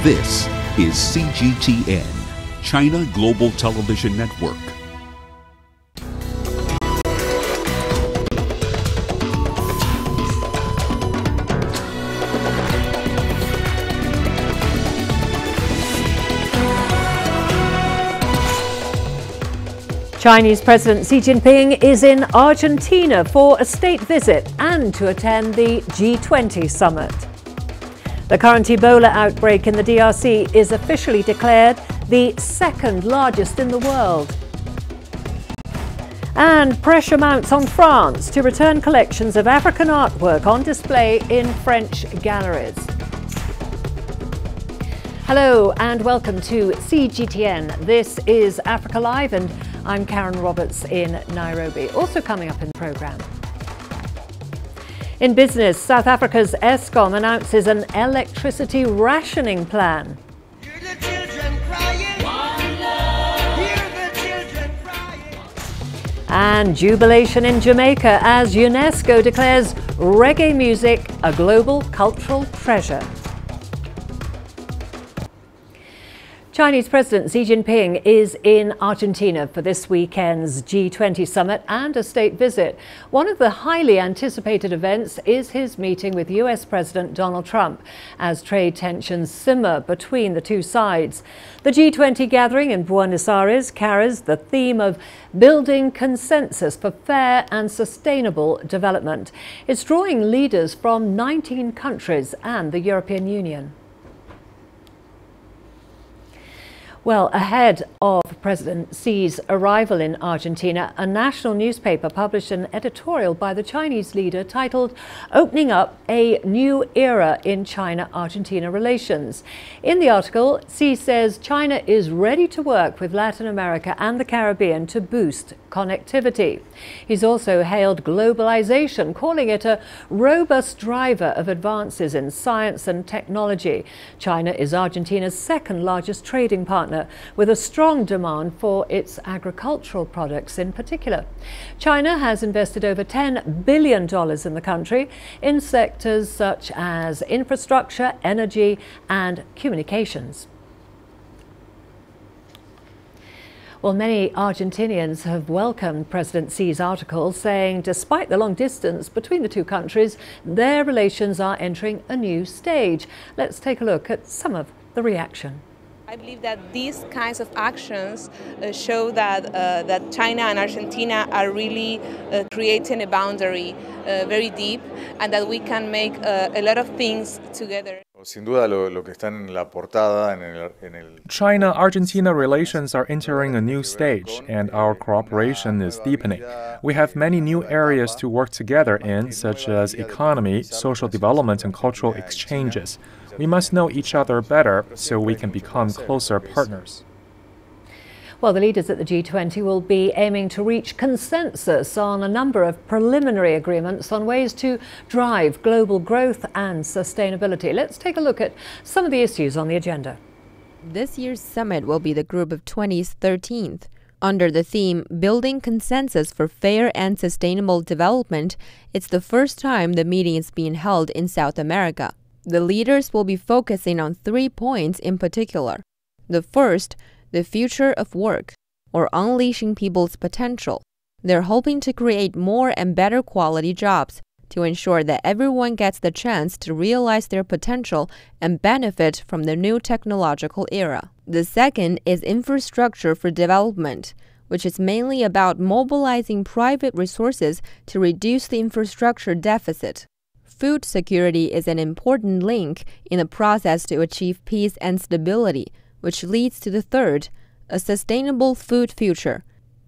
This is CGTN, China Global Television Network. Chinese President Xi Jinping is in Argentina for a state visit and to attend the G20 summit. The current Ebola outbreak in the DRC is officially declared the second largest in the world. And pressure mounts on France to return collections of African artwork on display in French galleries. Hello and welcome to CGTN. This is Africa Live and I'm Karen Roberts in Nairobi. Also coming up in the programme. In business, South Africa's Eskom announces an electricity rationing plan. Hear the children crying. One love. Hear the children crying. And jubilation in Jamaica as UNESCO declares reggae music a global cultural treasure. Chinese President Xi Jinping is in Argentina for this weekend's G20 summit and a state visit. One of the highly anticipated events is his meeting with US President Donald Trump as trade tensions simmer between the two sides. The G20 gathering in Buenos Aires carries the theme of building consensus for fair and sustainable development. It's drawing leaders from 19 countries and the European Union. Well, ahead of President Xi's arrival in Argentina, a national newspaper published an editorial by the Chinese leader titled "Opening Up a New Era in China-Argentina Relations." In the article, Xi says China is ready to work with Latin America and the Caribbean to boost connectivity. He's also hailed globalization, calling it a robust driver of advances in science and technology. China is Argentina's second largest trading partner, with a strong demand for its agricultural products in particular. China has invested over $10 billion in the country in sectors such as infrastructure, energy and communications. Well, many Argentinians have welcomed President Xi's article, saying despite the long distance between the two countries, their relations are entering a new stage. Let's take a look at some of the reaction. I believe that these kinds of actions show that China and Argentina are really creating a boundary very deep, and that we can make a lot of things together. Sin duda lo que está en la portada en el China-Argentina relations are entering a new stage, and our cooperation is deepening. We have many new areas to work together in, such as economy, social development, and cultural exchanges. We must know each other better so we can become closer partners. Well, the leaders at the G20 will be aiming to reach consensus on a number of preliminary agreements on ways to drive global growth and sustainability. Let's take a look at some of the issues on the agenda. This year's summit will be the Group of 20's 13th. Under the theme, Building Consensus for Fair and Sustainable Development, it's the first time the meeting is being held in South America. The leaders will be focusing on 3 points in particular. The first, the future of work, or unleashing people's potential. They're hoping to create more and better quality jobs to ensure that everyone gets the chance to realize their potential and benefit from the new technological era. The second is infrastructure for development, which is mainly about mobilizing private resources to reduce the infrastructure deficit. Food security is an important link in the process to achieve peace and stability, which leads to the third, a sustainable food future.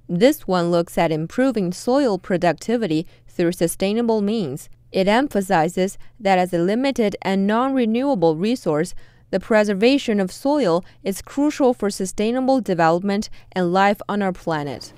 This one looks at improving soil productivity through sustainable means. It emphasizes that as a limited and non-renewable resource, the preservation of soil is crucial for sustainable development and life on our planet.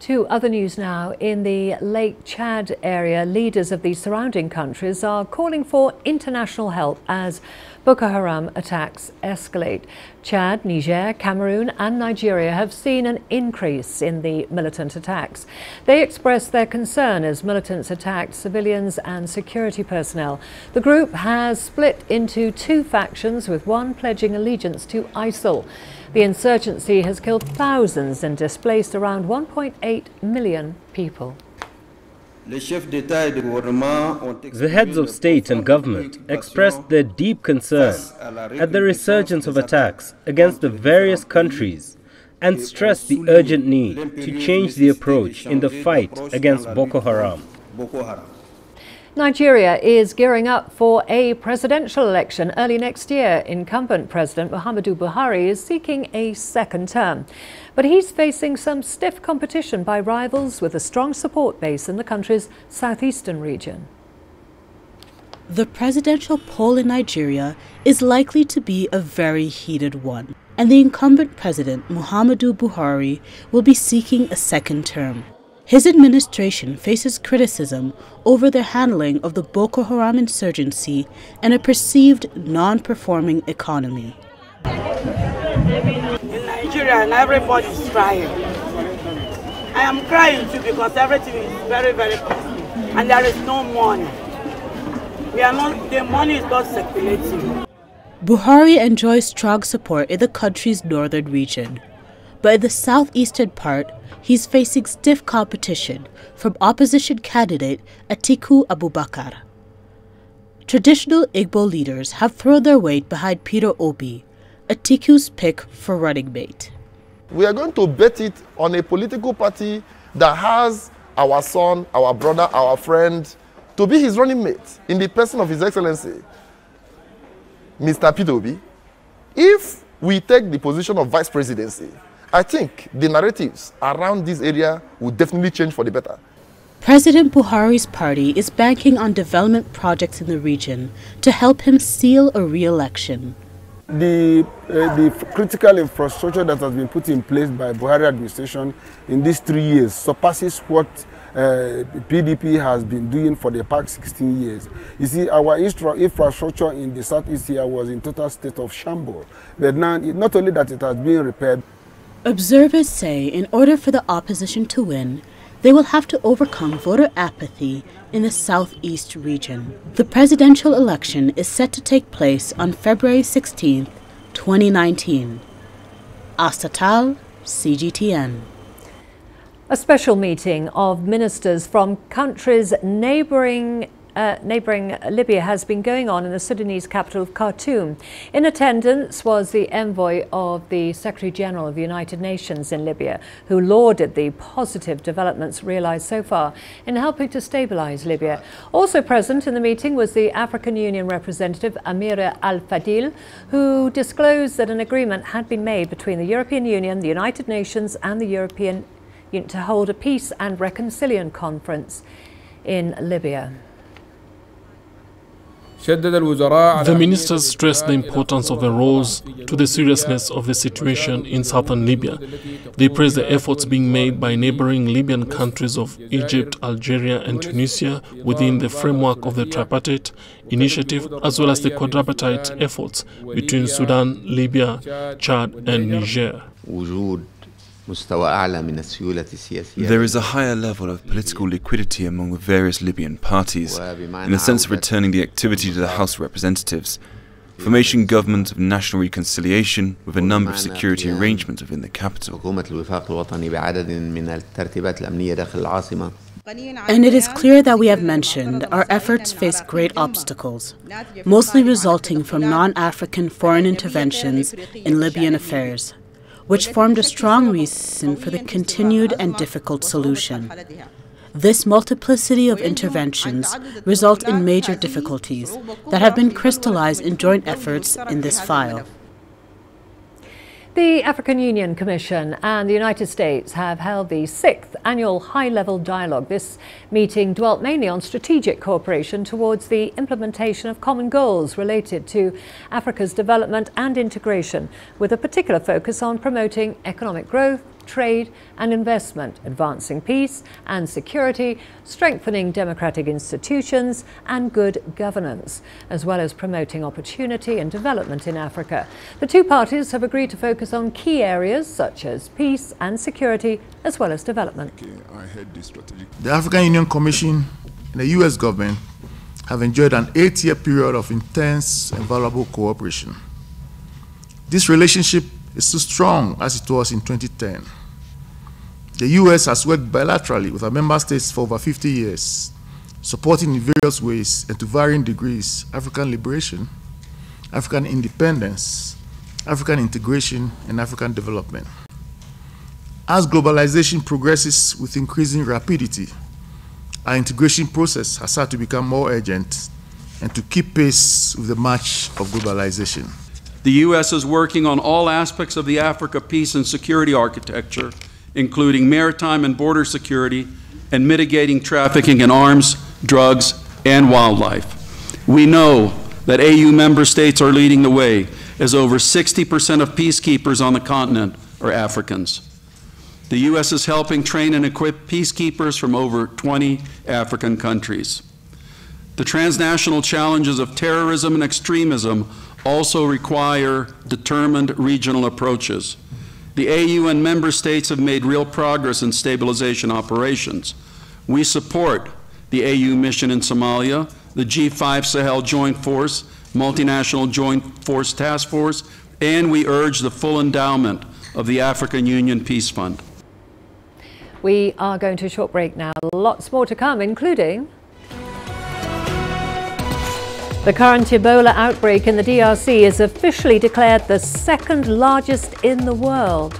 To other news now. In the Lake Chad area, leaders of the surrounding countries are calling for international help as Boko Haram attacks escalate. Chad, Niger, Cameroon and Nigeria have seen an increase in the militant attacks. They expressed their concern as militants attacked civilians and security personnel. The group has split into two factions, with one pledging allegiance to ISIL. The insurgency has killed thousands and displaced around 1.8 million people. The heads of state and government expressed their deep concern at the resurgence of attacks against the various countries and stressed the urgent need to change the approach in the fight against Boko Haram. Nigeria is gearing up for a presidential election early next year. Incumbent President Muhammadu Buhari is seeking a second term, but he's facing some stiff competition by rivals with a strong support base in the country's southeastern region. The presidential poll in Nigeria is likely to be a very heated one, and the incumbent president Muhammadu Buhari will be seeking a second term. His administration faces criticism over their handling of the Boko Haram insurgency and a perceived non-performing economy. In Nigeria, everybody is crying. I am crying too because everything is very, very costly and there is no money. The money is not circulating. Buhari enjoys strong support in the country's northern region, but in the southeastern part, he's facing stiff competition from opposition candidate Atiku Abubakar. Traditional Igbo leaders have thrown their weight behind Peter Obi, Atiku's pick for running mate. We are going to bet it on a political party that has our son, our brother, our friend to be his running mate in the person of His Excellency, Mr. Peter Obi. If we take the position of vice presidency, I think the narratives around this area will definitely change for the better. President Buhari's party is banking on development projects in the region to help him seal a re-election. The critical infrastructure that has been put in place by Buhari administration in these 3 years surpasses what PDP has been doing for the past 16 years. You see, our infrastructure in the southeast here was in total state of shambles. But now, not only that it has been repaired. Observers say in order for the opposition to win, they will have to overcome voter apathy in the southeast region. The presidential election is set to take place on February 16, 2019. Astatal, CGTN. A special meeting of ministers from countries neighbouring Libya has been going on in the Sudanese capital of Khartoum. In attendance was the envoy of the Secretary General of the United Nations in Libya, who lauded the positive developments realised so far in helping to stabilise Libya. Also present in the meeting was the African Union representative Amira Al-Fadil, who disclosed that an agreement had been made between the European Union, the United Nations and the European Union to hold a peace and reconciliation conference in Libya. The ministers stressed the importance of the roles to the seriousness of the situation in southern Libya. They praised the efforts being made by neighboring Libyan countries of Egypt, Algeria and Tunisia within the framework of the tripartite initiative, as well as the quadripartite efforts between Sudan, Libya, Chad and Niger. There is a higher level of political liquidity among the various Libyan parties, in the sense of returning the activity to the House of Representatives, formation government of national reconciliation with a number of security arrangements within the capital. And it is clear that we have mentioned our efforts face great obstacles, mostly resulting from non-African foreign interventions in Libyan affairs, which formed a strong reason for the continued and difficult solution. This multiplicity of interventions result in major difficulties that have been crystallized in joint efforts in this file. The African Union Commission and the United States have held the 6th annual high-level dialogue. This meeting dwelt mainly on strategic cooperation towards the implementation of common goals related to Africa's development and integration, with a particular focus on promoting economic growth, trade and investment, advancing peace and security, strengthening democratic institutions and good governance, as well as promoting opportunity and development in Africa. The two parties have agreed to focus on key areas such as peace and security, as well as development. The African Union Commission and the US government have enjoyed an 8-year period of intense and valuable cooperation. This relationship is so strong as it was in 2010. The US has worked bilaterally with our member states for over 50 years, supporting in various ways and to varying degrees African liberation, African independence, African integration, and African development. As globalization progresses with increasing rapidity, our integration process has had to become more urgent and to keep pace with the march of globalization. The U.S. is working on all aspects of the Africa peace and security architecture, including maritime and border security and mitigating trafficking in arms, drugs, and wildlife. We know that AU member states are leading the way, as over 60% of peacekeepers on the continent are Africans. The U.S. is helping train and equip peacekeepers from over 20 African countries. The transnational challenges of terrorism and extremism also require determined regional approaches. The AU and member states have made real progress in stabilization operations. We support the AU mission in Somalia, the G5 Sahel Joint Force, Multinational Joint Force Task Force, and we urge the full endowment of the African Union Peace Fund. We are going to a short break now. Lots more to come, including the current Ebola outbreak in the DRC is officially declared the second largest in the world.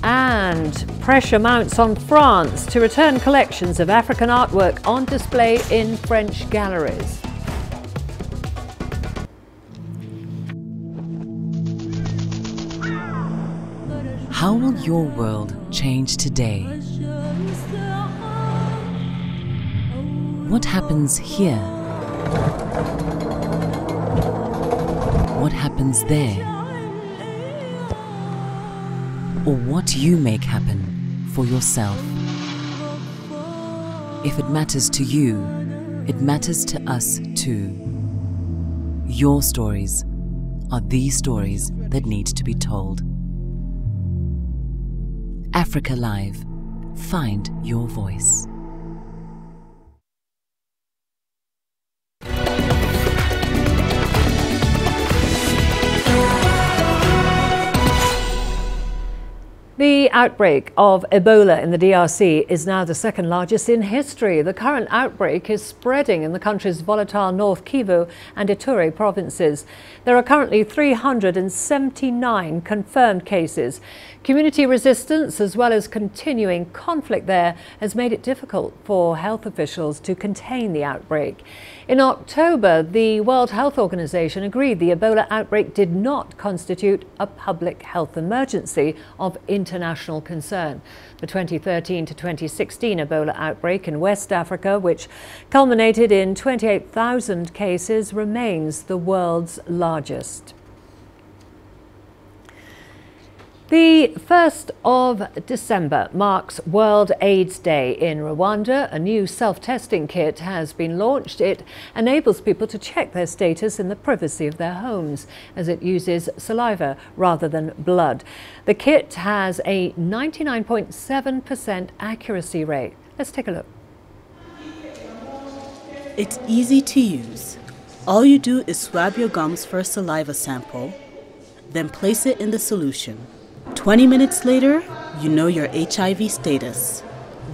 And pressure mounts on France to return collections of African artwork on display in French galleries. How will your world change today? What happens here? What happens there? Or what you make happen for yourself? If it matters to you, it matters to us too. Your stories are the stories that need to be told. Africa Live. Find your voice. The outbreak of Ebola in the DRC is now the second largest in history. The current outbreak is spreading in the country's volatile North Kivu and Ituri provinces. There are currently 379 confirmed cases. Community resistance as well as continuing conflict there has made it difficult for health officials to contain the outbreak. In October, the World Health Organization agreed the Ebola outbreak did not constitute a public health emergency of international concern. The 2013 to 2016 Ebola outbreak in West Africa, which culminated in 28,000 cases, remains the world's largest. The 1st of December marks World AIDS Day in Rwanda. A new self-testing kit has been launched. It enables people to check their status in the privacy of their homes, as it uses saliva rather than blood. The kit has a 99.7% accuracy rate. Let's take a look. It's easy to use. All you do is swab your gums for a saliva sample, then place it in the solution. 20 minutes later, you know your HIV status.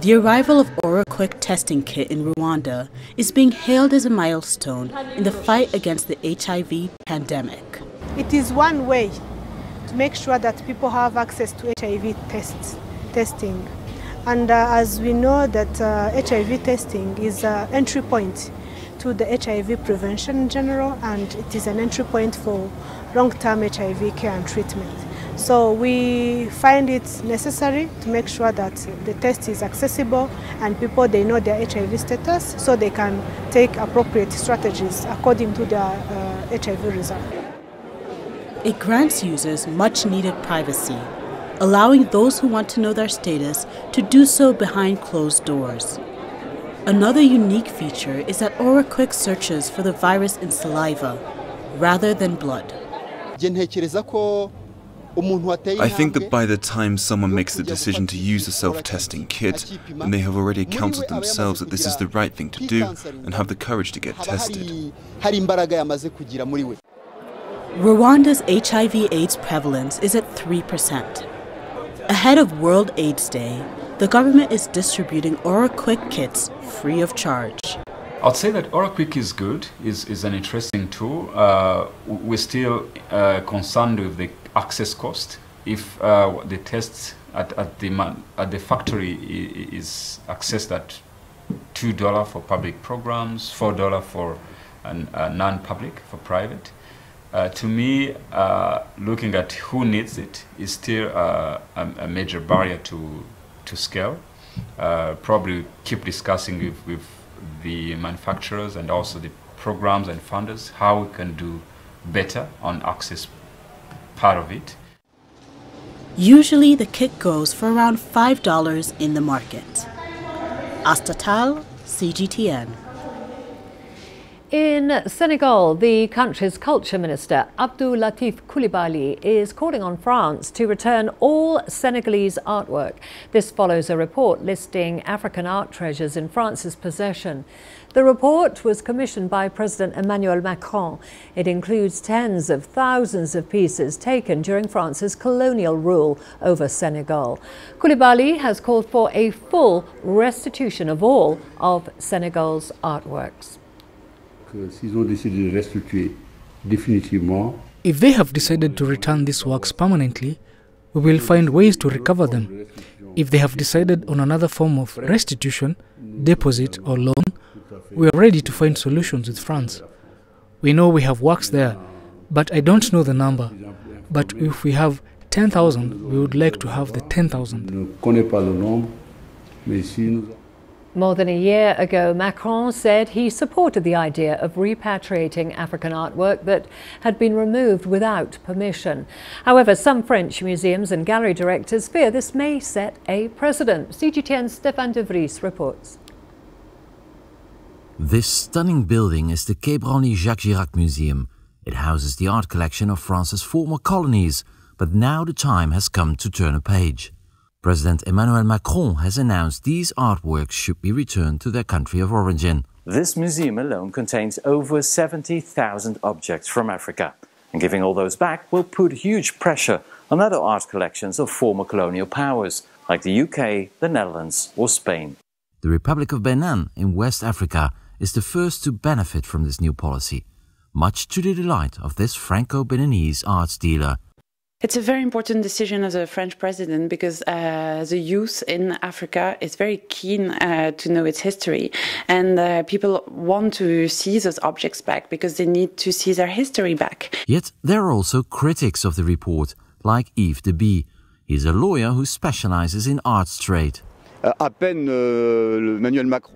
The arrival of OraQuick testing kit in Rwanda is being hailed as a milestone in the fight against the HIV pandemic. It is one way to make sure that people have access to HIV testing. And as we know that HIV testing is an entry point to the HIV prevention in general, and it is an entry point for long-term HIV care and treatment. So we find it necessary to make sure that the test is accessible and people, they know their HIV status so they can take appropriate strategies according to their HIV result. It grants users much-needed privacy, allowing those who want to know their status to do so behind closed doors. Another unique feature is that Aura Quick searches for the virus in saliva rather than blood. I think that by the time someone makes the decision to use a self-testing kit, then they have already counseled themselves that this is the right thing to do and have the courage to get tested. Rwanda's HIV/AIDS prevalence is at 3%. Ahead of World AIDS Day, the government is distributing Aura Quick kits free of charge. I'd say that Aura Quick is good, is an interesting tool. We're still concerned with the access cost. If the tests at the factory is accessed at $2 for public programs, $4 for non-public, for private. To me, looking at who needs it is still a major barrier to scale. Probably keep discussing with the manufacturers and also the programs and funders how we can do better on access part of it. Usually the kit goes for around $5 in the market. Astatal, CGTN. In Senegal, the country's culture minister, Abdou Latif Coulibaly, is calling on France to return all Senegalese artwork. This follows a report listing African art treasures in France's possession. The report was commissioned by President Emmanuel Macron. It includes tens of thousands of pieces taken during France's colonial rule over Senegal. Coulibaly has called for a full restitution of all of Senegal's artworks. If they have decided to return these works permanently, we will find ways to recover them. If they have decided on another form of restitution, deposit or loan, we are ready to find solutions with France. We know we have works there, but I don't know the number. But if we have 10,000, we would like to have the 10,000. More than a year ago, Macron said he supported the idea of repatriating African artwork that had been removed without permission. However, some French museums and gallery directors fear this may set a precedent. CGTN's Stéphane de Vries reports. This stunning building is the Quai Branly-Jacques Chirac Museum. It houses the art collection of France's former colonies, but now the time has come to turn a page. President Emmanuel Macron has announced these artworks should be returned to their country of origin. This museum alone contains over 70,000 objects from Africa, and giving all those back will put huge pressure on other art collections of former colonial powers, like the UK, the Netherlands or Spain. The Republic of Benin in West Africa is the first to benefit from this new policy, much to the delight of this Franco-Beninese arts dealer. It's a very important decision as a French president because the youth in Africa is very keen to know its history, and people want to see those objects back because they need to see their history back. Yet there are also critics of the report, like Yves de Bie. He is a lawyer who specializes in arts trade.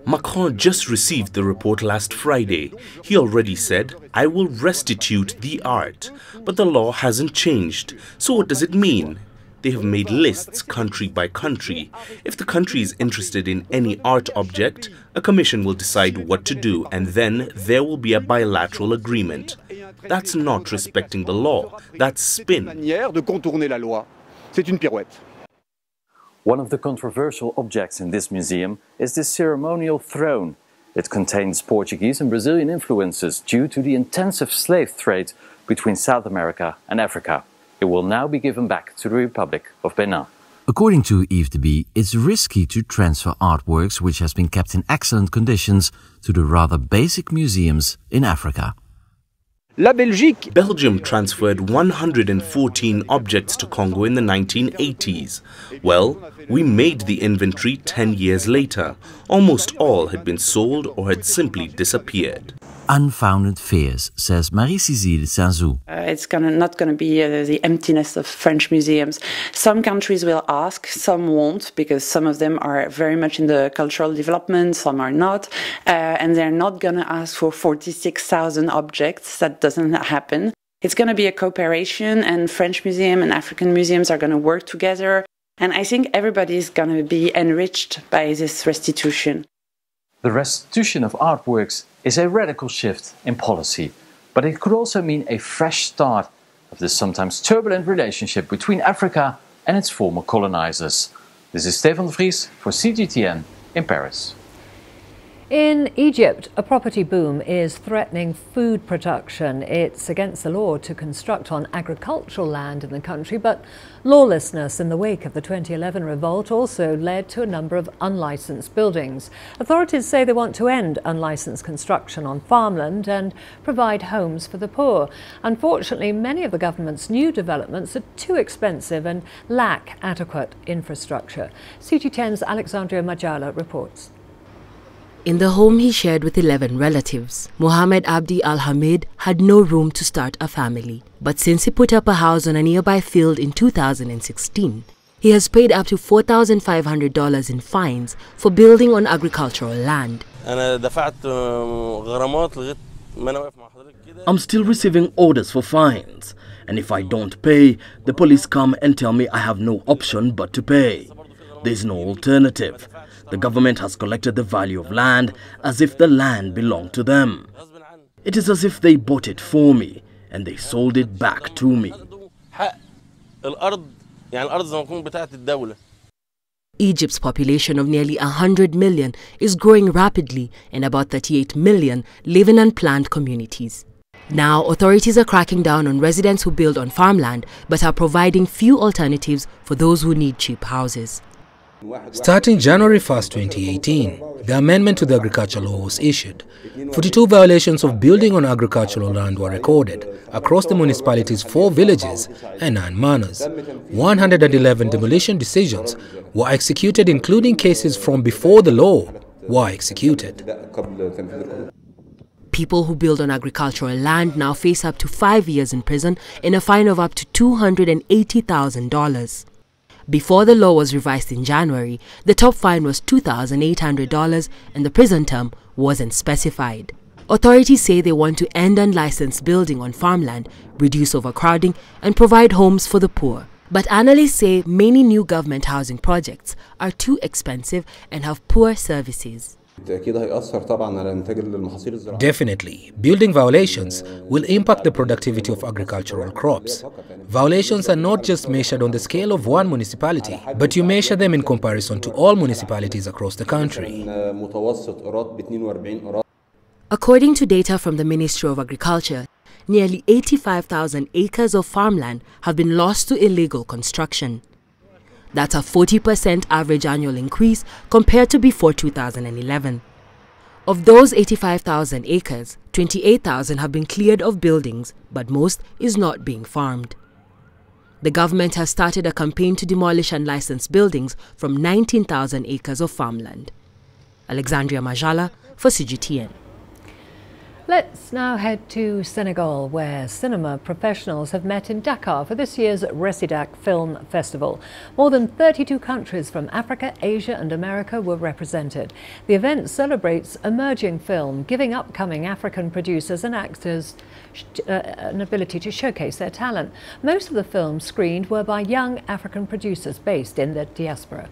Macron just received the report last Friday. He already said, "I will restitute the art." But the law hasn't changed. So what does it mean? They have made lists country by country. If the country is interested in any art object, a commission will decide what to do, and then there will be a bilateral agreement. That's not respecting the law. That's spin. One of the controversial objects in this museum is the ceremonial throne. It contains Portuguese and Brazilian influences due to the intensive slave trade between South America and Africa. It will now be given back to the Republic of Benin. According to Yves de Bie, it's risky to transfer artworks which has been kept in excellent conditions to the rather basic museums in Africa. Belgium transferred 114 objects to Congo in the 1980s. Well, we made the inventory 10 years later. Almost all had been sold or had simply disappeared. Unfounded fears, says Marie-Cécile Saint-Zou. It's not going to be the emptiness of French museums. Some countries will ask, some won't, because some of them are very much in the cultural development, some are not, and they're not going to ask for 46,000 objects. That doesn't happen. It's going to be a cooperation, and French museum and African museums are going to work together. And I think everybody is going to be enriched by this restitution. The restitution of artworks is a radical shift in policy, but it could also mean a fresh start of the sometimes turbulent relationship between Africa and its former colonizers. This is Stefan de Vries for CGTN in Paris. In Egypt, a property boom is threatening food production. It's against the law to construct on agricultural land in the country, but lawlessness in the wake of the 2011 revolt also led to a number of unlicensed buildings. Authorities say they want to end unlicensed construction on farmland and provide homes for the poor. Unfortunately, many of the government's new developments are too expensive and lack adequate infrastructure. CGTN's Alexandria Majala reports. In the home he shared with 11 relatives, Mohammed Abdi Al-Hamid had no room to start a family. But since he put up a house on a nearby field in 2016, he has paid up to $4,500 in fines for building on agricultural land. I'm still receiving orders for fines, and if I don't pay, the police come and tell me I have no option but to pay. There's no alternative. The government has collected the value of land as if the land belonged to them. It is as if they bought it for me and they sold it back to me. Egypt's population of nearly 100 million is growing rapidly, and about 38 million live in unplanned communities. Now, authorities are cracking down on residents who build on farmland but are providing few alternatives for those who need cheap houses. Starting January 1, 2018, the amendment to the agricultural law was issued. 42 violations of building on agricultural land were recorded across the municipality's 4 villages and 9 manors. 111 demolition decisions were executed, including cases from before the law were executed. People who build on agricultural land now face up to 5 years in prison and a fine of up to $280,000. Before the law was revised in January, the top fine was $2,800 and the prison term wasn't specified. Authorities say they want to end unlicensed building on farmland, reduce overcrowding, and provide homes for the poor. But analysts say many new government housing projects are too expensive and have poor services. Definitely, building violations will impact the productivity of agricultural crops. Violations are not just measured on the scale of one municipality, but you measure them in comparison to all municipalities across the country. According to data from the Ministry of Agriculture, nearly 85,000 acres of farmland have been lost to illegal construction. That's a 40% average annual increase compared to before 2011. Of those 85,000 acres, 28,000 have been cleared of buildings, but most is not being farmed. The government has started a campaign to demolish unlicensed buildings from 19,000 acres of farmland. Alexandria Majala for CGTN. Let's now head to Senegal, where cinema professionals have met in Dakar for this year's Residac Film Festival. More than 32 countries from Africa, Asia and America were represented. The event celebrates emerging film, giving upcoming African producers and actors an ability to showcase their talent. Most of the films screened were by young African producers based in the diaspora.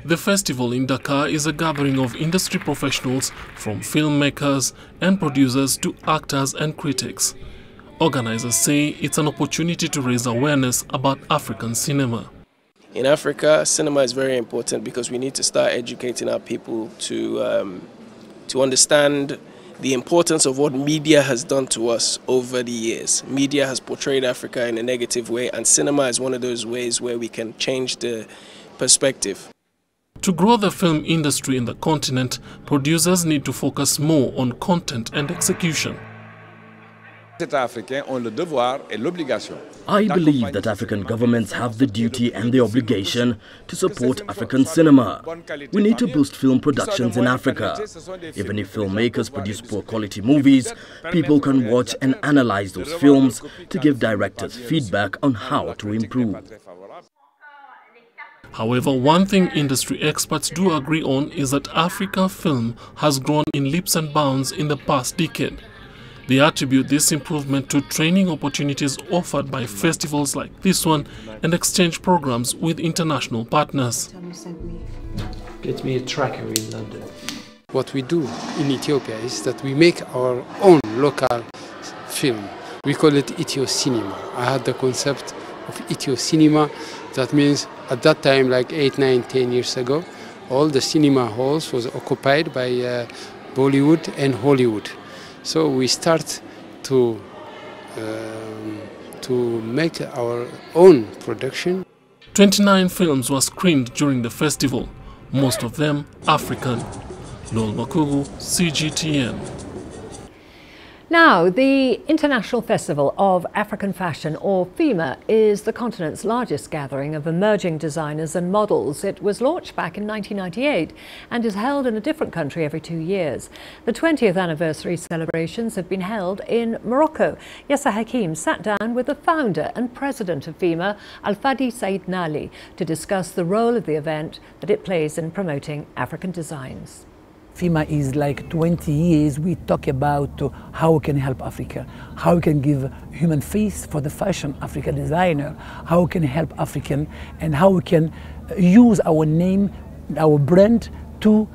The festival in Dakar is a gathering of industry professionals, from filmmakers and producers to actors and critics. Organizers say it's an opportunity to raise awareness about African cinema. In Africa, cinema is very important because we need to start educating our people to understand the importance of what media has done to us over the years. Media has portrayed Africa in a negative way, and cinema is one of those ways where we can change the perspective. To grow the film industry in the continent, producers need to focus more on content and execution. I believe that African governments have the duty and the obligation to support African cinema. We need to boost film productions in Africa. Even if filmmakers produce poor quality movies, people can watch and analyze those films to give directors feedback on how to improve. However, one thing industry experts do agree on is that African film has grown in leaps and bounds in the past decade. They attribute this improvement to training opportunities offered by festivals like this one and exchange programs with international partners. Get me a tracker in London. What we do in Ethiopia is that we make our own local film. We call it Ethio Cinema. I had the concept of Ethio Cinema. That means at that time, like 8, 9, 10 years ago, all the cinema halls was occupied by Bollywood and Hollywood. So we start to make our own production. 29 films were screened during the festival, most of them African. Noel Makugu, CGTN. Now, the International Festival of African Fashion, or FIMA, is the continent's largest gathering of emerging designers and models. It was launched back in 1998 and is held in a different country every 2 years. The 20th anniversary celebrations have been held in Morocco. Yasser Hakim sat down with the founder and president of FIMA, Alfadi Said Nali, to discuss the role of the event that it plays in promoting African designs. FIMA is like 20 years we talk about how we can help Africa, how we can give human face for the fashion African designer, how we can help African, and how we can use our name, our brand to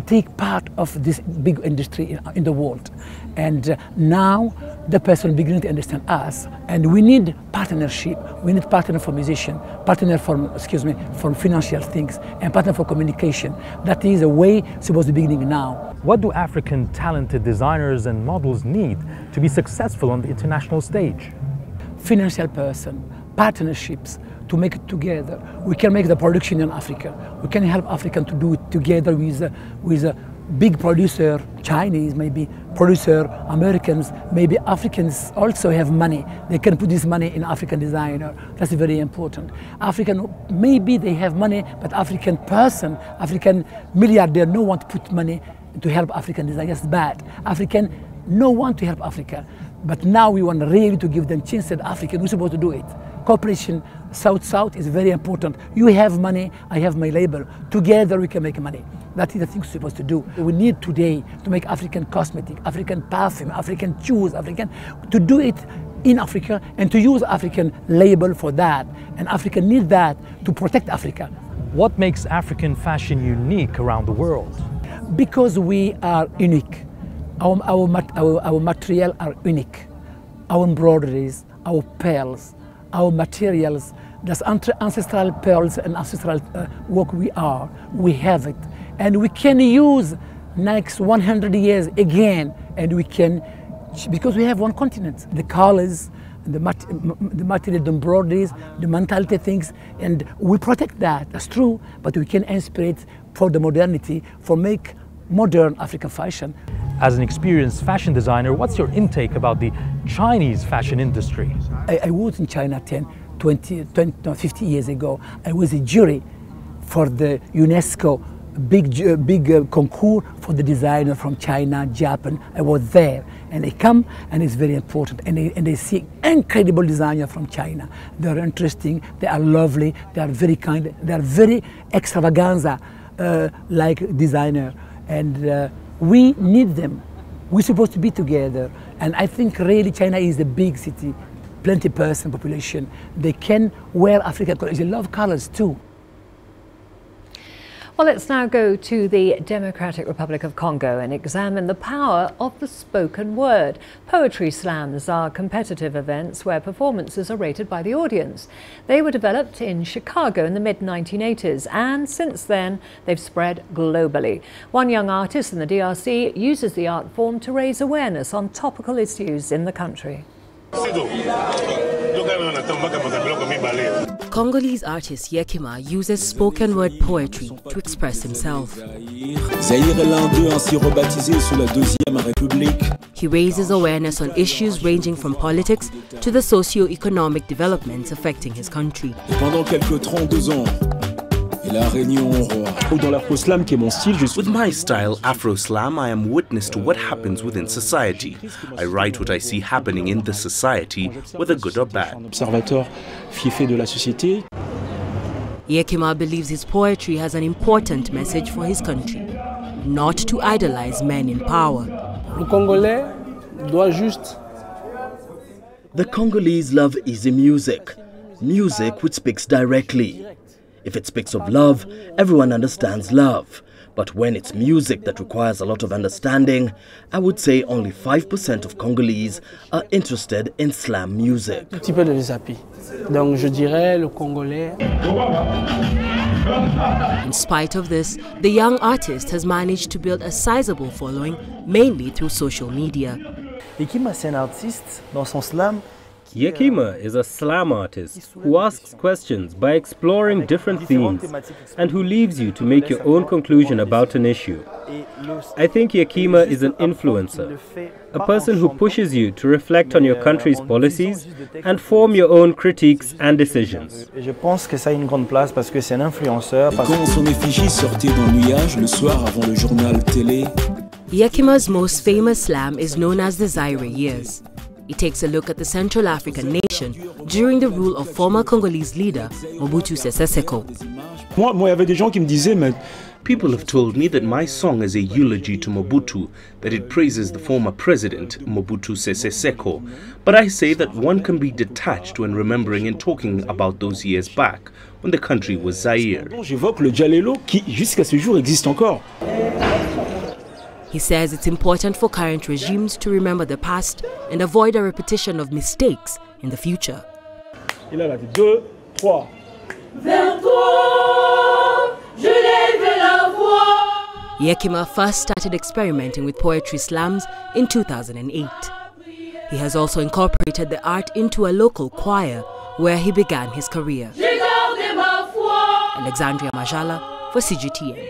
take part of this big industry in the world. And now the person beginning to understand us, and we need partnership. We need partner for musician, partner for from financial things, and partner for communication. That is a way supposed to be beginning now. What do African talented designers and models need to be successful on the international stage? Financial person, partnerships, to make it together. We can make the production in Africa. We can help African to do it together with a big producer, Chinese, maybe producer, Americans, maybe Africans also have money. They can put this money in African designer. That's very important. African, maybe they have money, but African person, African milliardaire, no one to put money to help African design. That's bad. African, no one to help Africa. But now we want really to give them chance that African, we're supposed to do it. Cooperation, South-South is very important. You have money, I have my label. Together we can make money. That is the thing we're supposed to do. We need today to make African cosmetic, African perfume, African shoes, African, to do it in Africa and to use African label for that. And Africa need that to protect Africa. What makes African fashion unique around the world? Because we are unique. Our material are unique. Our embroideries, our pearls, our materials, that's ancestral pearls and ancestral work we have it. And we can use next 100 years again, and we can, because we have one continent. The colors, the material, the embroideries, the mentality things, and we protect that, that's true, but we can inspire it for the modernity, for make modern African fashion. As an experienced fashion designer, what's your intake about the Chinese fashion industry? I was in China 50 years ago. I was a jury for the UNESCO big concours for the designer from China, Japan. I was there, and they come, and it's very important. And they see incredible designer from China. They're interesting, they are lovely, they are very kind, they are very extravaganza like designer. And we need them. We're supposed to be together. And I think really China is a big city, plenty person population. They can wear African colors. They love colors too. Well, let's now go to the Democratic Republic of Congo and examine the power of the spoken word. Poetry slams are competitive events where performances are rated by the audience. They were developed in Chicago in the mid-1980s, and since then they've spread globally. One young artist in the DRC uses the art form to raise awareness on topical issues in the country. Congolese artist Yekima uses spoken word poetry to express himself. He raises awareness on issues ranging from politics to the socio-economic developments affecting his country. With my style, Afro Slam, I am witness to what happens within society. I write what I see happening in the society, whether good or bad. Yekima believes his poetry has an important message for his country, not to idolize men in power. The Congolese love easy music, music which speaks directly. If it speaks of love, everyone understands love. But when it's music that requires a lot of understanding, I would say only 5% of Congolese are interested in slam music. In spite of this, the young artist has managed to build a sizable following, mainly through social media. Yakima is a slam artist who asks questions by exploring different themes and who leaves you to make your own conclusion about an issue. I think Yakima is an influencer, a person who pushes you to reflect on your country's policies and form your own critiques and decisions. Yakima's most famous slam is known as the Zaire years. It takes a look at the Central African nation during the rule of former Congolese leader Mobutu Sese Seko. People have told me that my song is a eulogy to Mobutu, that it praises the former president, Mobutu Sese Seko. But I say that one can be detached when remembering and talking about those years back, when the country was Zaire. He says it's important for current regimes to remember the past and avoid a repetition of mistakes in the future. Yakima first started experimenting with poetry slams in 2008. He has also incorporated the art into a local choir where he began his career. Alexandria Majala for CGTN.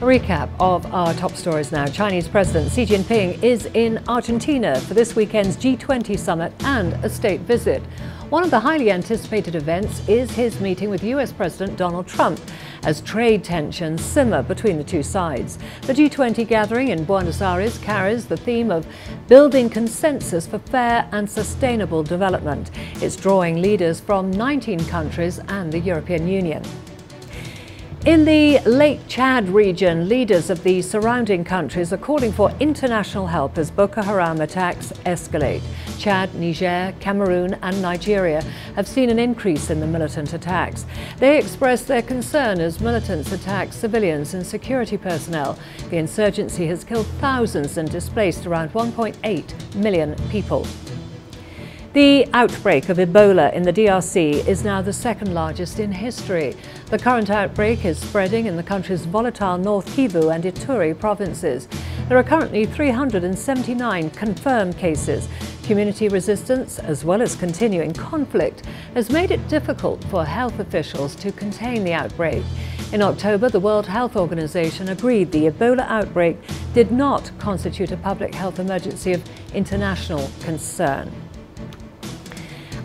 A recap of our top stories now. Chinese President Xi Jinping is in Argentina for this weekend's G20 summit and a state visit. One of the highly anticipated events is his meeting with US President Donald Trump as trade tensions simmer between the two sides. The G20 gathering in Buenos Aires carries the theme of building consensus for fair and sustainable development. It's drawing leaders from 19 countries and the European Union. In the Lake Chad region, leaders of the surrounding countries are calling for international help as Boko Haram attacks escalate. Chad, Niger, Cameroon and Nigeria have seen an increase in the militant attacks. They express their concern as militants attack civilians and security personnel. The insurgency has killed thousands and displaced around 1.8 million people. The outbreak of Ebola in the DRC is now the second largest in history. The current outbreak is spreading in the country's volatile North Kivu and Ituri provinces. There are currently 379 confirmed cases. Community resistance, as well as continuing conflict, has made it difficult for health officials to contain the outbreak. In October, the World Health Organization agreed the Ebola outbreak did not constitute a public health emergency of international concern.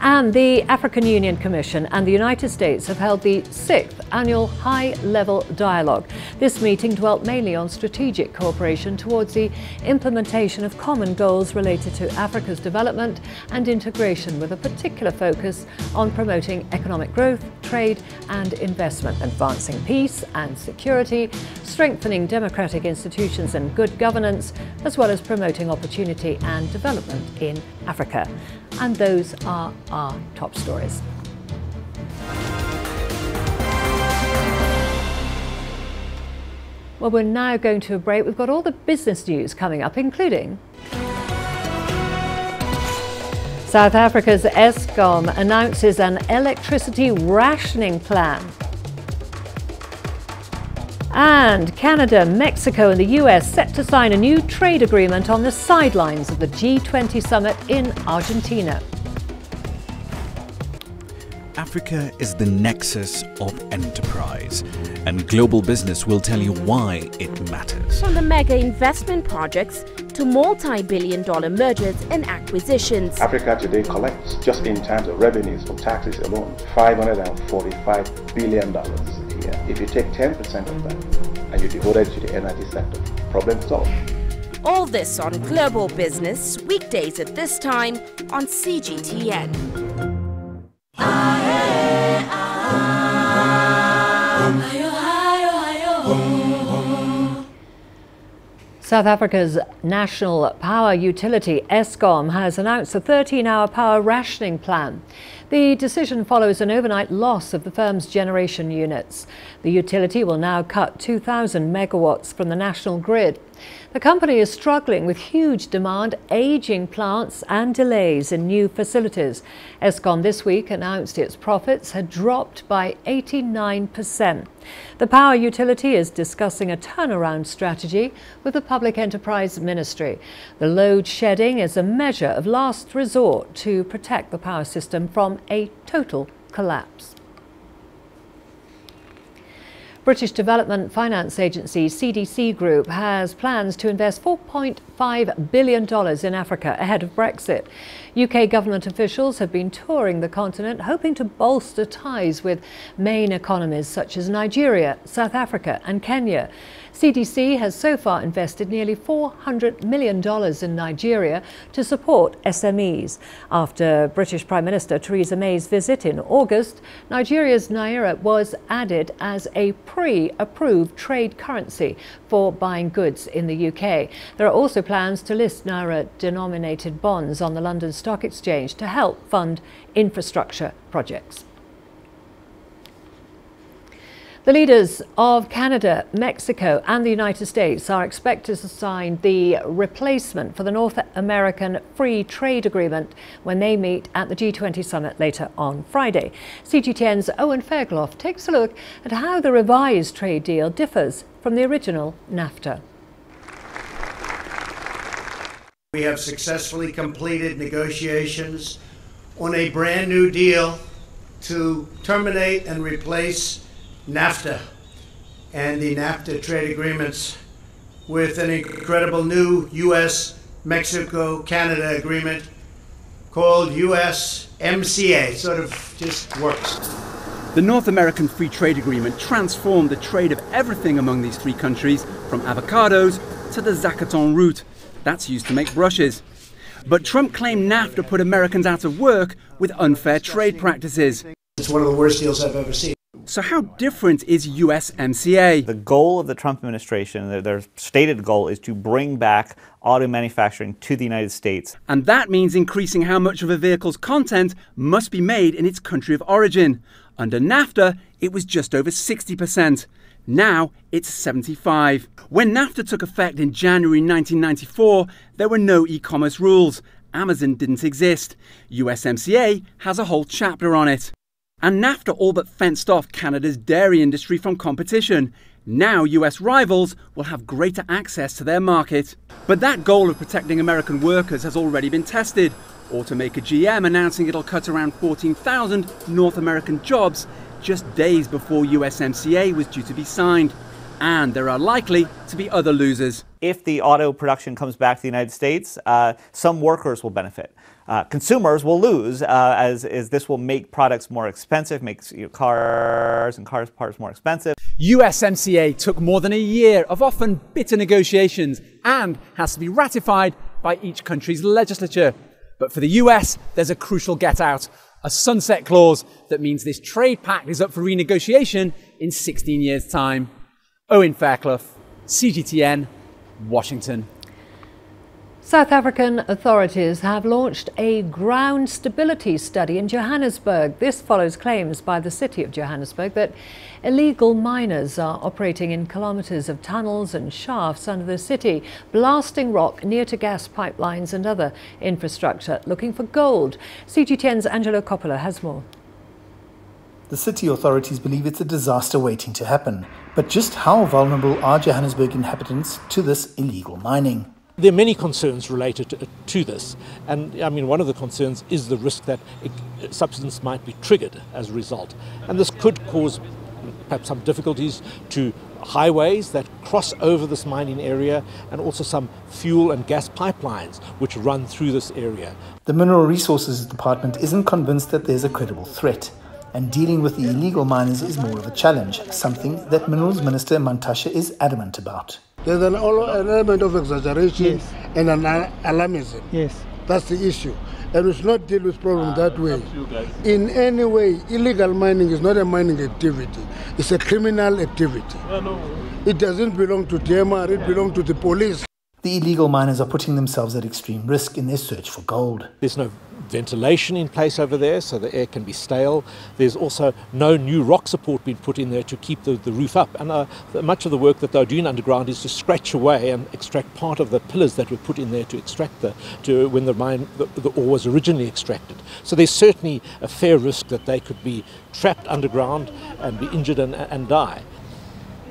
And the African Union Commission and the United States have held the 6th annual high-level dialogue. This meeting dwelt mainly on strategic cooperation towards the implementation of common goals related to Africa's development and integration, with a particular focus on promoting economic growth, trade and investment, advancing peace and security, strengthening democratic institutions and good governance, as well as promoting opportunity and development in Africa. And those are our top stories. Well, we're now going to a break. We've got all the business news coming up, including South Africa's Eskom announces an electricity rationing plan. And Canada, Mexico and the US set to sign a new trade agreement on the sidelines of the G20 summit in Argentina. Africa is the nexus of enterprise, and global business will tell you why it matters. From the mega investment projects to multi-billion-dollar mergers and acquisitions. Africa today collects, just in terms of revenues from taxes alone, $545 billion a year. If you take 10% of that and you devote it to the energy sector, problem solved. All this on Global Business, weekdays at this time on CGTN. South Africa's national power utility, Eskom, has announced a 13-hour power rationing plan. The decision follows an overnight loss of the firm's generation units. The utility will now cut 2,000 megawatts from the national grid. The company is struggling with huge demand, aging plants and delays in new facilities. Eskom this week announced its profits had dropped by 89%. The power utility is discussing a turnaround strategy with the Public Enterprise Ministry. The load shedding is a measure of last resort to protect the power system from a total collapse. British Development Finance Agency CDC Group has plans to invest $4.5 billion in Africa ahead of Brexit. UK government officials have been touring the continent hoping to bolster ties with main economies such as Nigeria, South Africa and Kenya. CDC has so far invested nearly $400 million in Nigeria to support SMEs. After British Prime Minister Theresa May's visit in August, Nigeria's Naira was added as a pre-approved trade currency for buying goods in the UK. There are also plans to list Naira-denominated bonds on the London Stock Exchange to help fund infrastructure projects. The leaders of Canada, Mexico and the United States are expected to sign the replacement for the North American Free Trade Agreement when they meet at the G20 summit later on Friday. CGTN's Owen Fairclough takes a look at how the revised trade deal differs from the original NAFTA. We have successfully completed negotiations on a brand new deal to terminate and replace NAFTA and the NAFTA trade agreements with an incredible new US-Mexico-Canada agreement called USMCA. Sort of just works. The North American Free Trade Agreement transformed the trade of everything among these three countries, from avocados to the Zacaton root. That's used to make brushes. But Trump claimed NAFTA put Americans out of work with unfair trade practices. It's one of the worst deals I've ever seen. So how different is USMCA? The goal of the Trump administration, their stated goal, is to bring back auto manufacturing to the United States. And that means increasing how much of a vehicle's content must be made in its country of origin. Under NAFTA, it was just over 60%. Now it's 75%. When NAFTA took effect in January 1994, there were no e-commerce rules. Amazon didn't exist. USMCA has a whole chapter on it. And NAFTA all but fenced off Canada's dairy industry from competition. Now US rivals will have greater access to their market. But that goal of protecting American workers has already been tested. Automaker GM announcing it'll cut around 14,000 North American jobs just days before USMCA was due to be signed. And there are likely to be other losers. If the auto production comes back to the United States, some workers will benefit. Consumers will lose, as this will make products more expensive, makes cars and car parts more expensive. USMCA took more than a year of often bitter negotiations and has to be ratified by each country's legislature. But for the US, there's a crucial get out, a sunset clause that means this trade pact is up for renegotiation in 16 years' time. Owen Fairclough, CGTN, Washington. South African authorities have launched a ground stability study in Johannesburg. This follows claims by the city of Johannesburg that illegal miners are operating in kilometres of tunnels and shafts under the city, blasting rock near to gas pipelines and other infrastructure, looking for gold. CGTN's Angelo Coppola has more. The city authorities believe it's a disaster waiting to happen. But just how vulnerable are Johannesburg inhabitants to this illegal mining? There are many concerns related to this, and I mean, one of the concerns is the risk that a substance might be triggered as a result, and this could cause perhaps some difficulties to highways that cross over this mining area, and also some fuel and gas pipelines which run through this area. The Mineral Resources Department isn't convinced that there's a credible threat, and dealing with the illegal miners is more of a challenge, something that Minerals Minister Mantashe is adamant about. There's an element of exaggeration, yes, and an alarmism. Yes. That's the issue. And we should not deal with problems that way. In any way, illegal mining is not a mining activity. It's a criminal activity. It doesn't belong to DMR, it belongs to the police. The illegal miners are putting themselves at extreme risk in their search for gold. There's no ventilation in place over there, so the air can be stale. There's also no new rock support being put in there to keep the roof up. And much of the work that they're doing underground is to scratch away and extract part of the pillars that were put in there to extract when the ore was originally extracted. So there's certainly a fair risk that they could be trapped underground and be injured and die.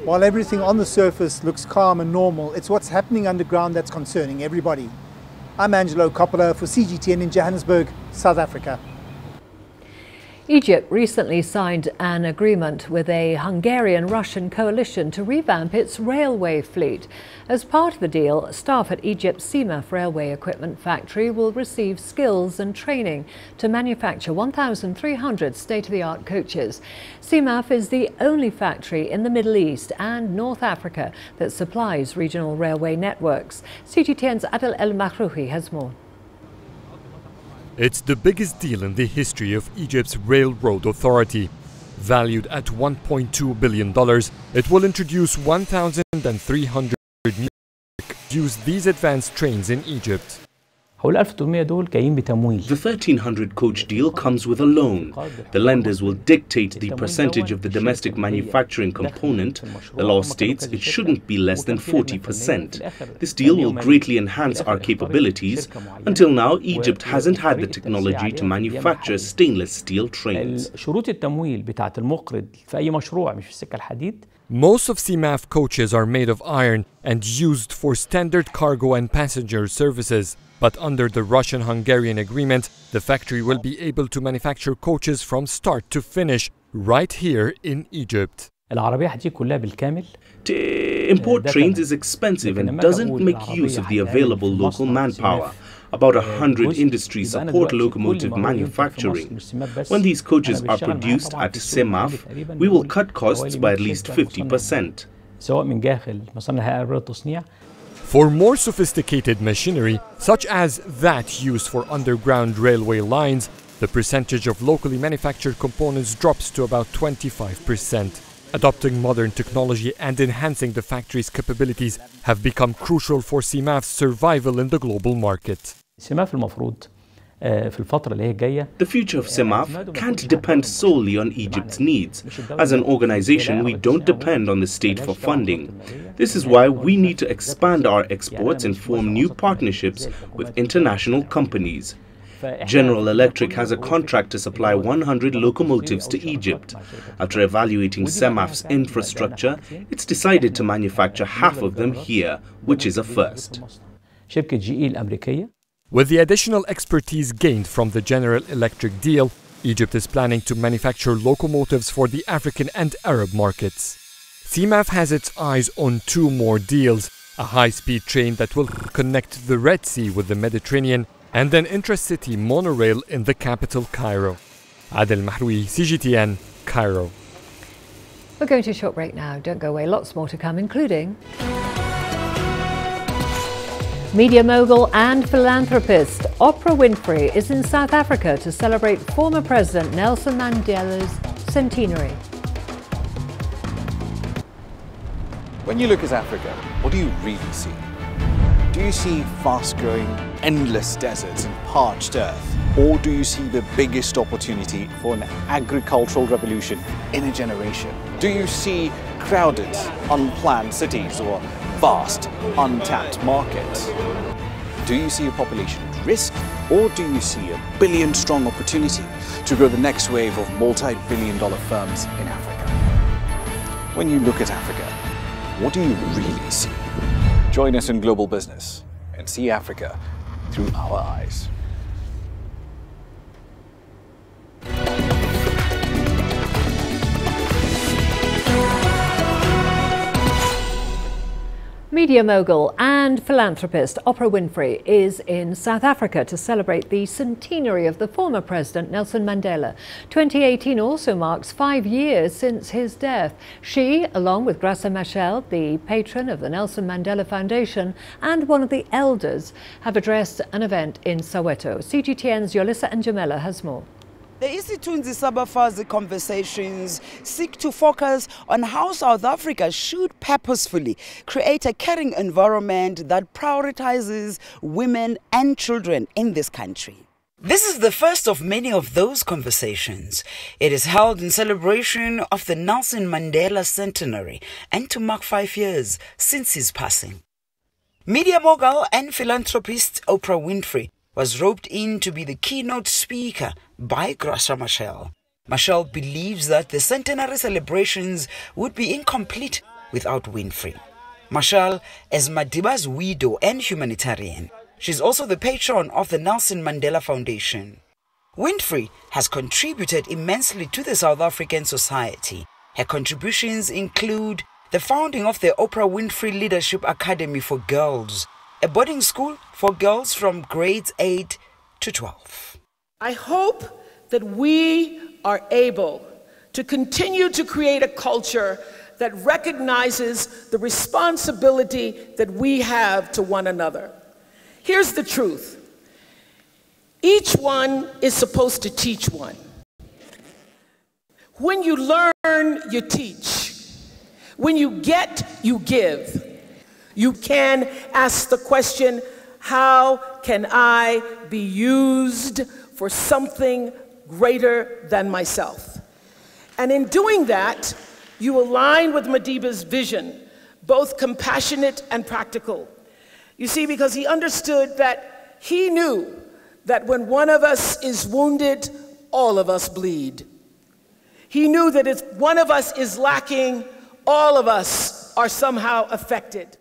While everything on the surface looks calm and normal, it's what's happening underground that's concerning everybody. I'm Angelo Coppola for CGTN in Johannesburg, South Africa. Egypt recently signed an agreement with a Hungarian-Russian coalition to revamp its railway fleet. As part of the deal, staff at Egypt's CMAF railway equipment factory will receive skills and training to manufacture 1,300 state-of-the-art coaches. CMAF is the only factory in the Middle East and North Africa that supplies regional railway networks. CGTN's Adel El Mahrouhi has more. It's the biggest deal in the history of Egypt's Railroad Authority. Valued at $1.2 billion, it will introduce 1,300 new use these advanced trains in Egypt. The 1,300 coach deal comes with a loan. The lenders will dictate the percentage of the domestic manufacturing component. The law states it shouldn't be less than 40%. This deal will greatly enhance our capabilities. Until now, Egypt hasn't had the technology to manufacture stainless steel trains. Most of CMAF coaches are made of iron and used for standard cargo and passenger services. But under the Russian-Hungarian agreement, the factory will be able to manufacture coaches from start to finish right here in Egypt. To import trains is expensive and doesn't make use of the available local manpower. About 100 industries support locomotive manufacturing. When these coaches are produced at CMAF, we will cut costs by at least 50%. For more sophisticated machinery, such as that used for underground railway lines, the percentage of locally manufactured components drops to about 25%. Adopting modern technology and enhancing the factory's capabilities have become crucial for CMAF's survival in the global market. The future of CMAF can't depend solely on Egypt's needs. As an organization, we don't depend on the state for funding. This is why we need to expand our exports and form new partnerships with international companies. General Electric has a contract to supply 100 locomotives to Egypt. After evaluating CMAF's infrastructure, it's decided to manufacture half of them here, which is a first. With the additional expertise gained from the General Electric deal, Egypt is planning to manufacture locomotives for the African and Arab markets. CMAF has its eyes on two more deals, a high-speed train that will connect the Red Sea with the Mediterranean and an intra-city monorail in the capital, Cairo. Adel Mahroui, CGTN, Cairo. We're going to a short break now. Don't go away. Lots more to come, including media mogul and philanthropist Oprah Winfrey is in South Africa to celebrate former President Nelson Mandela's centenary. When you look at Africa, what do you really see? Do you see fast-growing, endless deserts and parched earth? Or do you see the biggest opportunity for an agricultural revolution in a generation? Do you see crowded, unplanned cities or vast, untapped markets? Do you see a population at risk, or do you see a billion-strong opportunity to grow the next wave of multi-billion-dollar firms in Africa? When you look at Africa, what do you really see? Join us in Global Business and see Africa through our eyes. Media mogul and philanthropist Oprah Winfrey is in South Africa to celebrate the centenary of the former President Nelson Mandela. 2018 also marks 5 years since his death. She, along with Graça Machel, the patron of the Nelson Mandela Foundation and one of the elders, have addressed an event in Soweto. CGTN's Yolissa Njamela has more. The Isitunzi Sabafazi conversations seek to focus on how South Africa should purposefully create a caring environment that prioritizes women and children in this country. This is the first of many of those conversations. It is held in celebration of the Nelson Mandela centenary and to mark 5 years since his passing. Media mogul and philanthropist Oprah Winfrey was roped in to be the keynote speaker by Graça Machel. Machel believes that the centenary celebrations would be incomplete without Winfrey. Machel is Madiba's widow and humanitarian. She's also the patron of the Nelson Mandela Foundation. Winfrey has contributed immensely to the South African society. Her contributions include the founding of the Oprah Winfrey Leadership Academy for Girls, a boarding school for girls from grades 8 to 12. I hope that we are able to continue to create a culture that recognizes the responsibility that we have to one another. Here's the truth. Each one is supposed to teach one. When you learn, you teach. When you get, you give. You can ask the question, how can I be used for something greater than myself? And in doing that, you align with Madiba's vision, both compassionate and practical. You see, because he understood that he knew that when one of us is wounded, all of us bleed. He knew that if one of us is lacking, all of us are somehow affected.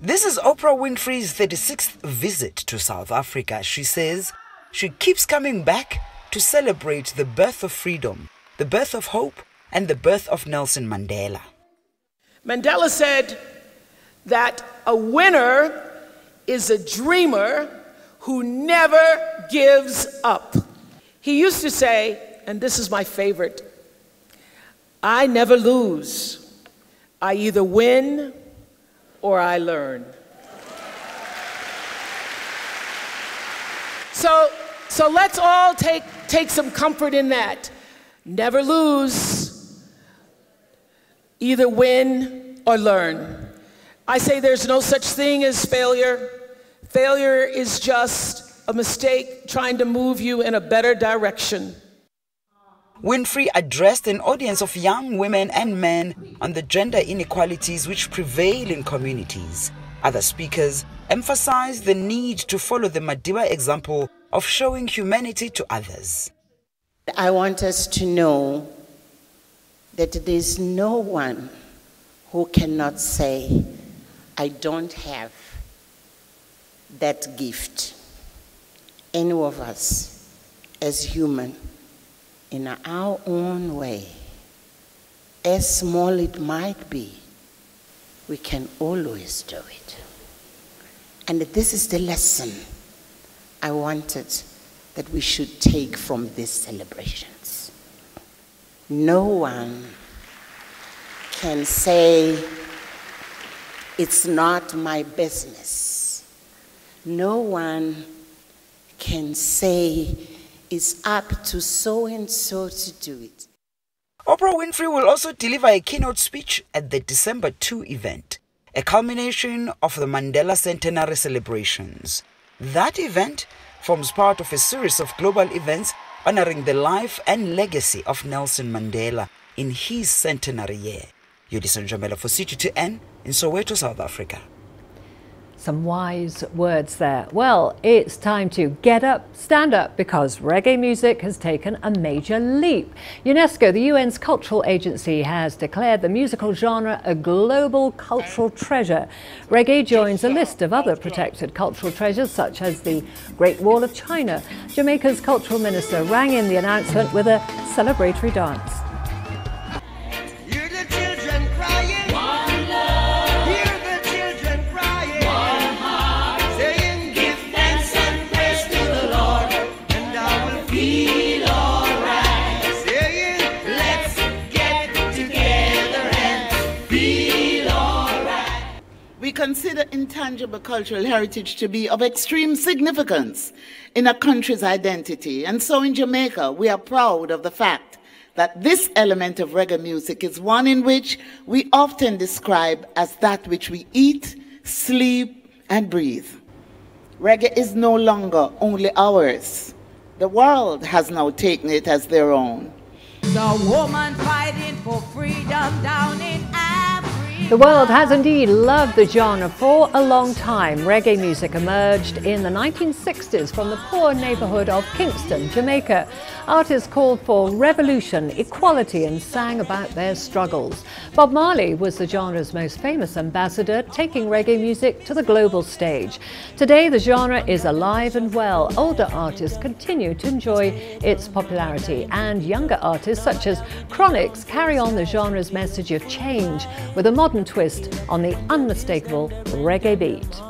This is Oprah Winfrey's 36th visit to South Africa. She says she keeps coming back to celebrate the birth of freedom, the birth of hope, and the birth of Nelson Mandela. Mandela said that a winner is a dreamer who never gives up. He used to say, and this is my favorite, I never lose. I either win or I learn. So let's all take some comfort in that. Never lose, either win or learn. I say there's no such thing as failure. Failure is just a mistake trying to move you in a better direction. Winfrey addressed an audience of young women and men on the gender inequalities which prevail in communities. Other speakers emphasized the need to follow the Madiba example of showing humanity to others. I want us to know that there's no one who cannot say, I don't have that gift. Any of us, as human, in our own way, as small it might be, we can always do it. And this is the lesson I wanted that we should take from these celebrations. No one can say, it's not my business. No one can say, it's up to so-and-so to do it. Oprah Winfrey will also deliver a keynote speech at the December 2 event, a culmination of the Mandela Centenary celebrations. That event forms part of a series of global events honoring the life and legacy of Nelson Mandela in his centenary year. Yudison Jamela for CGTN in Soweto, South Africa. Some wise words there. Well, it's time to get up, stand up, because reggae music has taken a major leap. UNESCO, the UN's cultural agency, has declared the musical genre a global cultural treasure. Reggae joins a list of other protected cultural treasures, such as the Great Wall of China. Jamaica's cultural minister rang in the announcement with a celebratory dance. We We consider intangible cultural heritage to be of extreme significance in a country's identity. And so in Jamaica, we are proud of the fact that this element of reggae music is one in which we often describe as that which we eat, sleep, and breathe. Reggae is no longer only ours. The world has now taken it as their own. The woman fighting for freedom down in Africa. The world has indeed loved the genre for a long time. Reggae music emerged in the 1960s from the poor neighborhood of Kingston, Jamaica. Artists called for revolution, equality, and sang about their struggles. Bob Marley was the genre's most famous ambassador, taking reggae music to the global stage. Today, the genre is alive and well. Older artists continue to enjoy its popularity, and younger artists such as Chronix carry on the genre's message of change with a modern twist on the unmistakable reggae beat.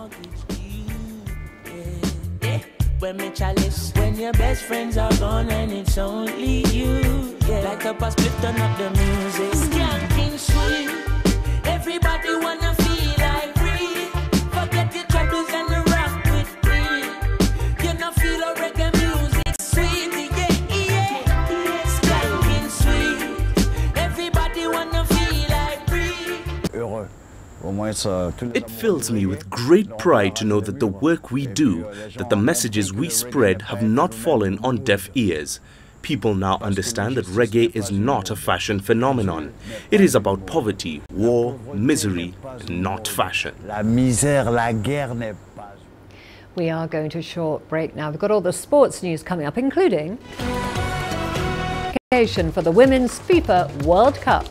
When your best friends are gone and it's only you, like a past split, turn up the music. Skanking sweet, everybody wanna feel like free. Forget your troubles and rock with me. You know feel a reggae music sweet, yeah. Skanking sweet, everybody wanna feel like free. It fills me with great pride to know that the work we do, that the messages we spread have not fallen on deaf ears. People now understand that reggae is not a fashion phenomenon. It is about poverty, war, misery, not fashion. We are going to a short break now. We've got all the sports news coming up, including for the Women's FIFA World Cup.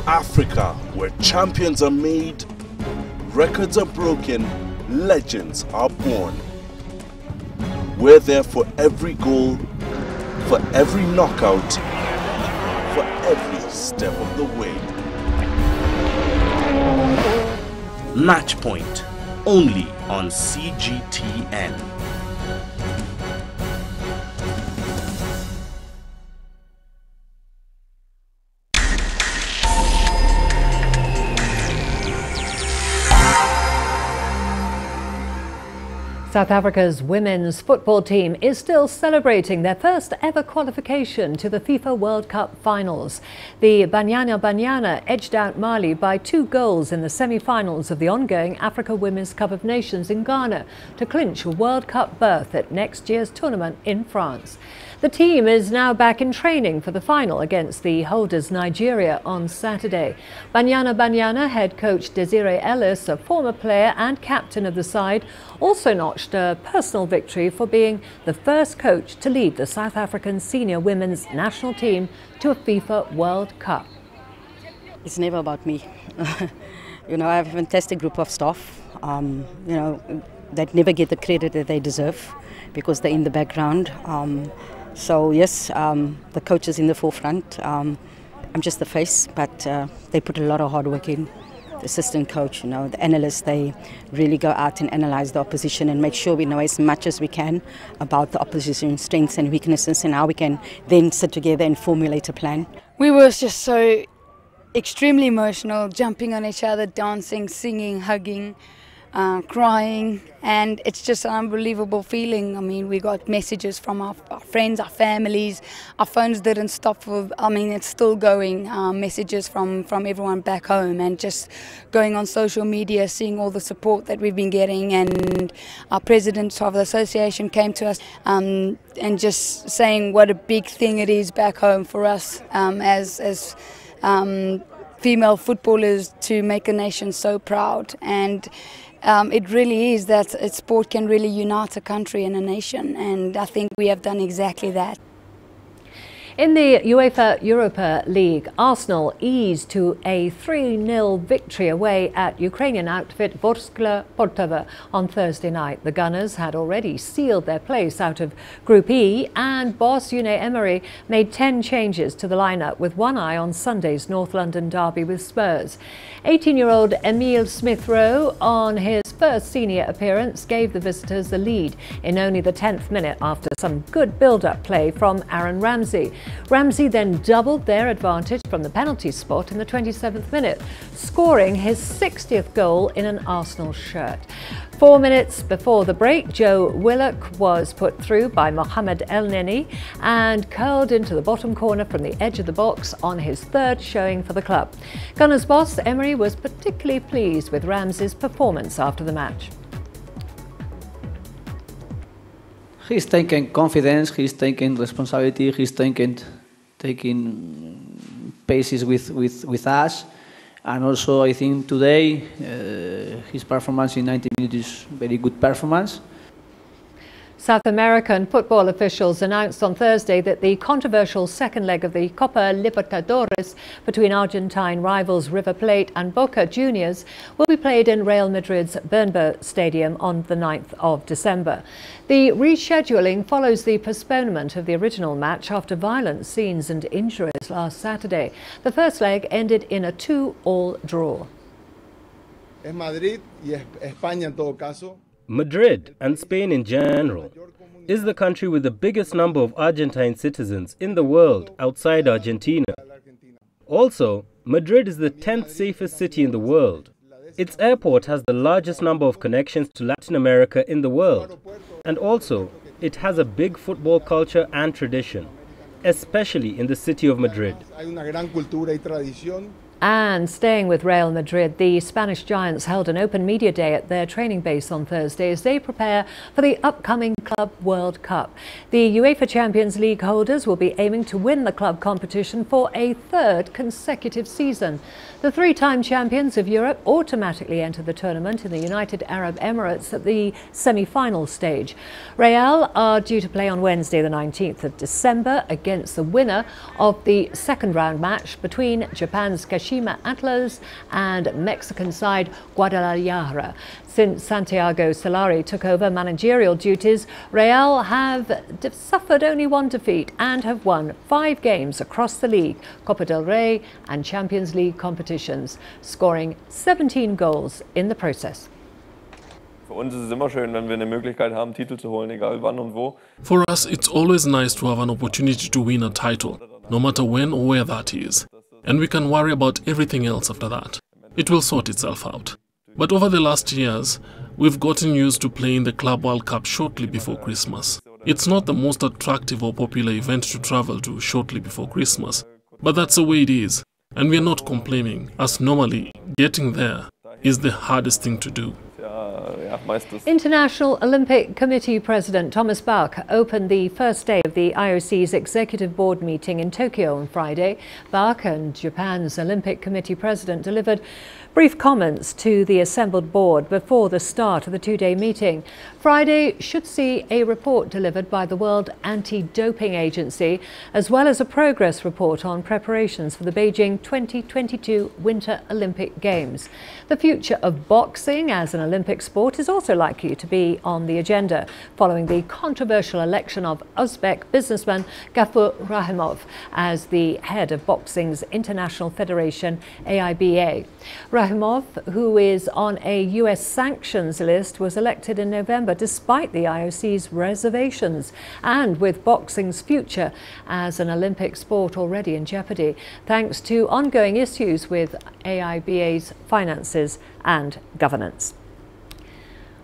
Africa, where champions are made, records are broken, legends are born. We're there for every goal, for every knockout, for every step of the way. Match Point, only on CGTN. South Africa's women's football team is still celebrating their first ever qualification to the FIFA World Cup finals. The Banyana Banyana edged out Mali by 2 goals in the semi-finals of the ongoing Africa Women's Cup of Nations in Ghana to clinch a World Cup berth at next year's tournament in France. The team is now back in training for the final against the holders Nigeria on Saturday. Banyana Banyana head coach Desiree Ellis, a former player and captain of the side, also notched a personal victory for being the first coach to lead the South African senior women's national team to a FIFA World Cup. It's never about me. You know, I have a fantastic group of staff, you know, that never get the credit that they deserve because they're in the background. So yes, the coach is in the forefront. I'm just the face, but they put a lot of hard work in. The assistant coach, you know, the analysts, they really go out and analyze the opposition and make sure we know as much as we can about the opposition's strengths and weaknesses and how we can then sit together and formulate a plan. We were just so extremely emotional, jumping on each other, dancing, singing, hugging, crying, and it's just an unbelievable feeling. I mean, we got messages from our friends, our families. Our phones didn't stop. It's still going. Messages from everyone back home, and just going on social media, seeing all the support that we've been getting. And our president of the association came to us and just saying what a big thing it is back home for us as female footballers to make a nation so proud. And it really is that sport can really unite a country and a nation, and I think we have done exactly that. In the UEFA Europa League, Arsenal eased to a 3-0 victory away at Ukrainian outfit Vorskla Portova on Thursday night. The Gunners had already sealed their place out of Group E, and boss Unai Emery made 10 changes to the lineup with one eye on Sunday's North London derby with Spurs. 18-year-old Emile Smith-Rowe on his first senior appearance gave the visitors the lead in only the 10th minute after some good build-up play from Aaron Ramsey. Ramsey then doubled their advantage from the penalty spot in the 27th minute, scoring his 60th goal in an Arsenal shirt. 4 minutes before the break, Joe Willock was put through by Mohamed El Neni and curled into the bottom corner from the edge of the box on his third showing for the club. Gunners boss Emery was particularly pleased with Ramsey's performance after the match. He's taking confidence, he's taking responsibility, he's taking paces with us. And also, I think today, his performance in 90 minutes is very good performance. South American football officials announced on Thursday that the controversial second leg of the Copa Libertadores between Argentine rivals River Plate and Boca Juniors will be played in Real Madrid's Bernabeu Stadium on the 9th of December. The rescheduling follows the postponement of the original match after violent scenes and injuries last Saturday. The first leg ended in a 2-all draw. Madrid, and Spain in general, is the country with the biggest number of Argentine citizens in the world outside Argentina. Also, Madrid is the 10th safest city in the world. Its airport has the largest number of connections to Latin America in the world. And also, it has a big football culture and tradition, especially in the city of Madrid. And staying with Real Madrid, the Spanish Giants held an open media day at their training base on Thursday as they prepare for the upcoming Club World Cup. The UEFA Champions League holders will be aiming to win the club competition for a third consecutive season. The three-time champions of Europe automatically enter the tournament in the United Arab Emirates at the semi-final stage. Real are due to play on Wednesday the 19th of December against the winner of the second round match between Japan's Kashima Antlers and Mexican side Guadalajara. Since Santiago Solari took over managerial duties, Real have suffered only one defeat and have won 5 games across the league, Copa del Rey and Champions League competitions, scoring 17 goals in the process. For us, it's always nice to have an opportunity to win a title, no matter when or where that is. And we can worry about everything else after that. It will sort itself out. But over the last years, we've gotten used to playing the Club World Cup shortly before Christmas. It's not the most attractive or popular event to travel to shortly before Christmas, but that's the way it is. And we're not complaining, as normally getting there is the hardest thing to do. International Olympic Committee President Thomas Bach opened the first day of the IOC's Executive Board meeting in Tokyo on Friday. Bach and Japan's Olympic Committee President delivered brief comments to the assembled board before the start of the two-day meeting. Friday should see a report delivered by the World Anti-Doping Agency, as well as a progress report on preparations for the Beijing 2022 Winter Olympic Games. The future of boxing as an Olympic sport is also likely to be on the agenda, following the controversial election of Uzbek businessman Gafur Rahimov as the head of boxing's international federation, AIBA. Rahimov, who is on a US sanctions list, was elected in November despite the IOC's reservations, and with boxing's future as an Olympic sport already in jeopardy, thanks to ongoing issues with AIBA's finances and governance.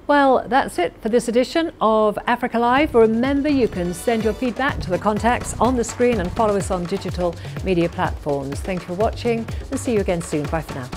Well, that's it for this edition of Africa Live. Remember, you can send your feedback to the contacts on the screen and follow us on digital media platforms. Thank you for watching and see you again soon. Bye for now.